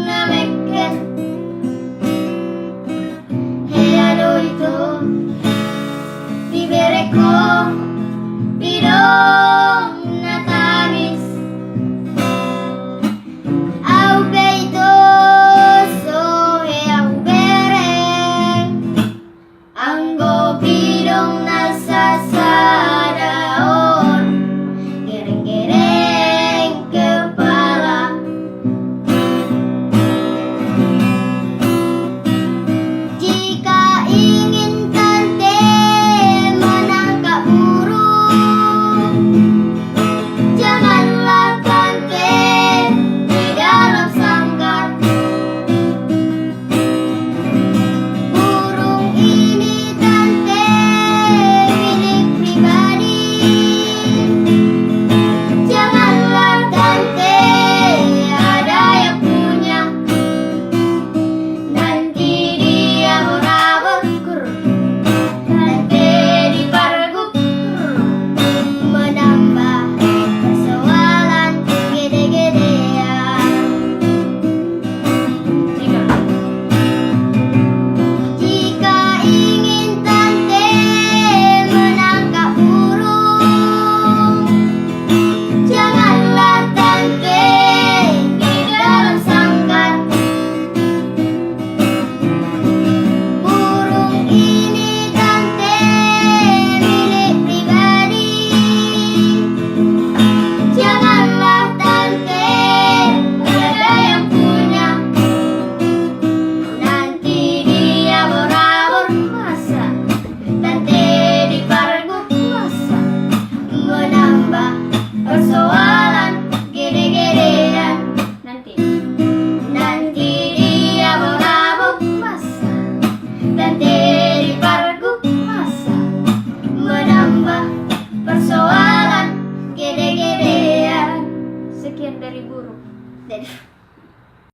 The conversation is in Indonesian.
na meket. Hey ano ito, bibere ko, bidong na tamis. Au peito, so hey au bereng. Ang bidong nasa sadaon, gereng-gereng kepala. Jika ingin tante menangkap burung, janganlah tante di dalam sangkar. Burung ini tante milik pribadi, janganlah tante ada yang punya. Nanti dia merabak, tante diparguk, menambah persoalan gede-gedean. Jika ingin tante menangkap burung, janganlah tante di dalam sangkar. Burung ini tante milik pribadi, janganlah tante ada yang punya. Nanti dia berabur masa, tante diparguk masa, menambah persoalan gede-gedean. Nanti dia berabur masa, tante diparguk masa, menambah persoalan gede-gedean. Sekian dari burung.